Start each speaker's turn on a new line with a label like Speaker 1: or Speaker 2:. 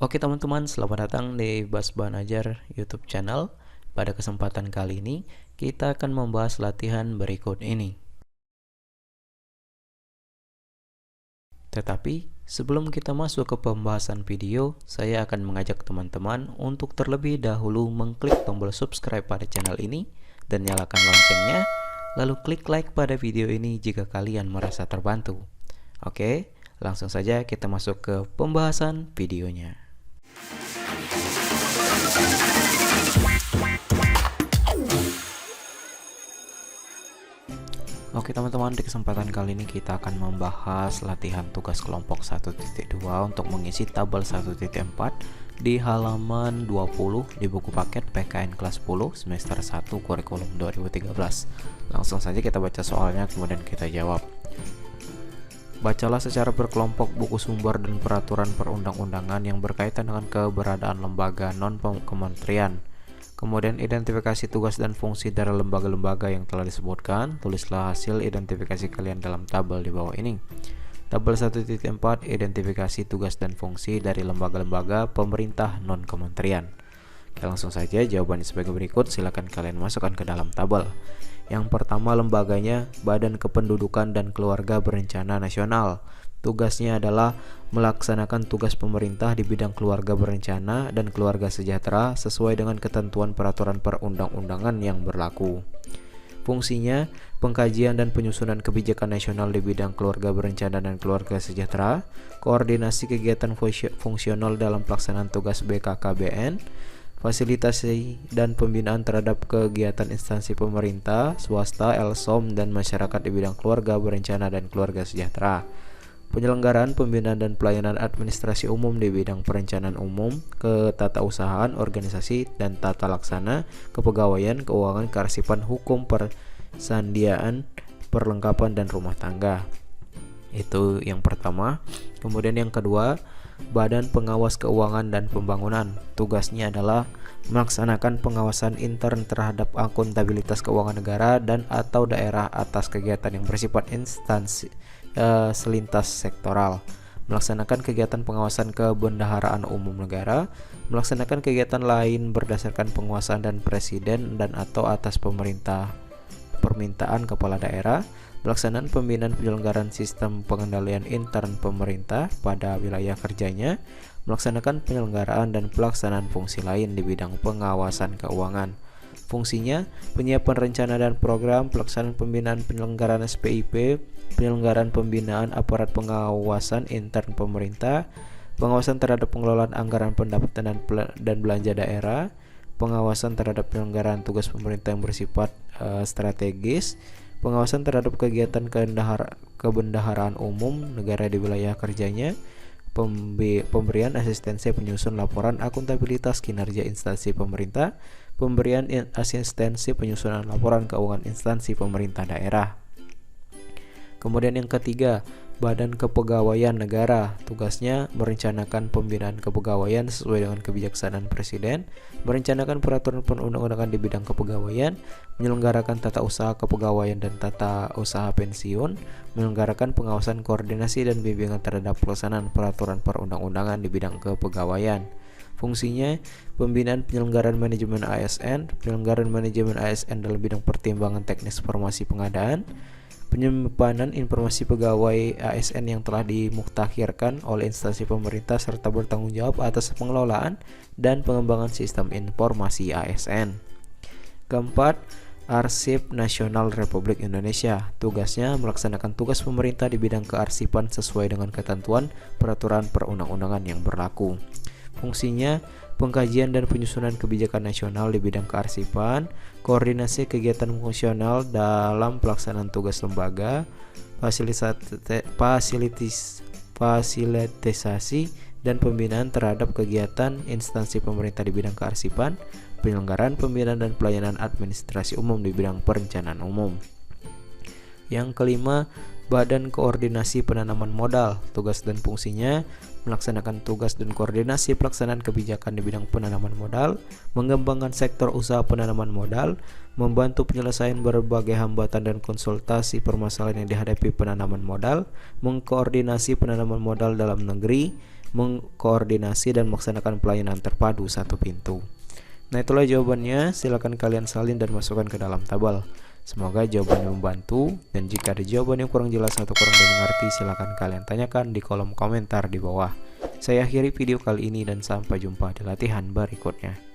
Speaker 1: Oke teman-teman, selamat datang di Bas Banajar YouTube channel. Pada kesempatan kali ini, kita akan membahas latihan berikut ini. Tetapi, sebelum kita masuk ke pembahasan video, saya akan mengajak teman-teman untuk terlebih dahulu mengklik tombol subscribe pada channel ini dan nyalakan loncengnya, lalu klik like pada video ini jika kalian merasa terbantu. Oke, langsung saja kita masuk ke pembahasan videonya. Oke teman-teman, di kesempatan kali ini kita akan membahas latihan tugas kelompok 1.2 untuk mengisi tabel 1.4 di halaman 20 di buku paket PKN kelas 10 semester 1 kurikulum 2013. Langsung saja kita baca soalnya kemudian kita jawab. Bacalah secara berkelompok buku sumber dan peraturan perundang-undangan yang berkaitan dengan keberadaan lembaga non-kementerian. Kemudian identifikasi tugas dan fungsi dari lembaga-lembaga yang telah disebutkan. Tulislah hasil identifikasi kalian dalam tabel di bawah ini. Tabel 1.4 identifikasi tugas dan fungsi dari lembaga-lembaga pemerintah non-kementerian. Oke, langsung saja jawabannya sebagai berikut. Silakan kalian masukkan ke dalam tabel. Yang pertama, lembaganya Badan Kependudukan dan Keluarga Berencana Nasional. Tugasnya adalah melaksanakan tugas pemerintah di bidang keluarga berencana dan keluarga sejahtera sesuai dengan ketentuan peraturan perundang-undangan yang berlaku. Fungsinya, pengkajian dan penyusunan kebijakan nasional di bidang keluarga berencana dan keluarga sejahtera, koordinasi kegiatan fungsional dalam pelaksanaan tugas BKKBN, fasilitasi dan pembinaan terhadap kegiatan instansi pemerintah, swasta, LSOM, dan masyarakat di bidang keluarga berencana dan keluarga sejahtera. Penyelenggaraan pembinaan dan pelayanan administrasi umum di bidang perencanaan umum, ketatausahaan, organisasi, dan tata laksana, kepegawaian, keuangan, kearsipan, hukum, persandiaan, perlengkapan, dan rumah tangga. Itu yang pertama. Kemudian yang kedua, Badan Pengawas Keuangan dan Pembangunan. Tugasnya adalah melaksanakan pengawasan intern terhadap akuntabilitas keuangan negara dan atau daerah atas kegiatan yang bersifat instansi selintas sektoral, melaksanakan kegiatan pengawasan kebendaharaan umum negara, melaksanakan kegiatan lain berdasarkan penguasaan dan presiden dan atau atas permintaan kepala daerah, pelaksanaan pembinaan penyelenggaraan sistem pengendalian intern pemerintah pada wilayah kerjanya, melaksanakan penyelenggaraan dan pelaksanaan fungsi lain di bidang pengawasan keuangan. Fungsinya, penyiapan rencana dan program, pelaksanaan pembinaan penyelenggaraan SPIP, penyelenggaraan pembinaan aparat pengawasan intern pemerintah, pengawasan terhadap pengelolaan anggaran pendapatan dan belanja daerah, pengawasan terhadap penyelenggaraan tugas pemerintah yang bersifat strategis, pengawasan terhadap kegiatan kebendaharaan umum negara di wilayah kerjanya, pemberian asistensi penyusun laporan akuntabilitas kinerja instansi pemerintah, pemberian asistensi penyusunan laporan keuangan instansi pemerintah daerah. Kemudian yang ketiga, Badan Kepegawaian Negara. Tugasnya merencanakan pembinaan kepegawaian sesuai dengan kebijaksanaan Presiden, merencanakan peraturan perundang-undangan di bidang kepegawaian, menyelenggarakan tata usaha kepegawaian dan tata usaha pensiun, menyelenggarakan pengawasan koordinasi dan bimbingan terhadap pelaksanaan peraturan perundang-undangan di bidang kepegawaian. Fungsinya, pembinaan penyelenggaraan manajemen ASN, penyelenggaraan manajemen ASN dalam bidang pertimbangan teknis formasi pengadaan, penyimpanan informasi pegawai ASN yang telah dimuktakhirkan oleh instansi pemerintah serta bertanggung jawab atas pengelolaan dan pengembangan sistem informasi ASN. Keempat, Arsip Nasional Republik Indonesia. Tugasnya melaksanakan tugas pemerintah di bidang kearsipan sesuai dengan ketentuan peraturan perundang-undangan yang berlaku. Fungsinya, pengkajian dan penyusunan kebijakan nasional di bidang kearsipan, koordinasi kegiatan fungsional dalam pelaksanaan tugas lembaga, fasilitisasi dan pembinaan terhadap kegiatan instansi pemerintah di bidang kearsipan, penyelenggaraan pembinaan dan pelayanan administrasi umum di bidang perencanaan umum. Yang kelima, Badan Koordinasi Penanaman Modal. Tugas dan fungsinya melaksanakan tugas dan koordinasi pelaksanaan kebijakan di bidang penanaman modal, mengembangkan sektor usaha penanaman modal, membantu penyelesaian berbagai hambatan dan konsultasi permasalahan yang dihadapi penanaman modal, mengkoordinasi penanaman modal dalam negeri, mengkoordinasi dan melaksanakan pelayanan terpadu satu pintu. Nah, itulah jawabannya. Silakan kalian salin dan masukkan ke dalam tabel. Semoga jawabannya membantu, dan jika ada jawaban yang kurang jelas atau kurang dimengerti, silakan kalian tanyakan di kolom komentar di bawah. Saya akhiri video kali ini dan sampai jumpa di latihan berikutnya.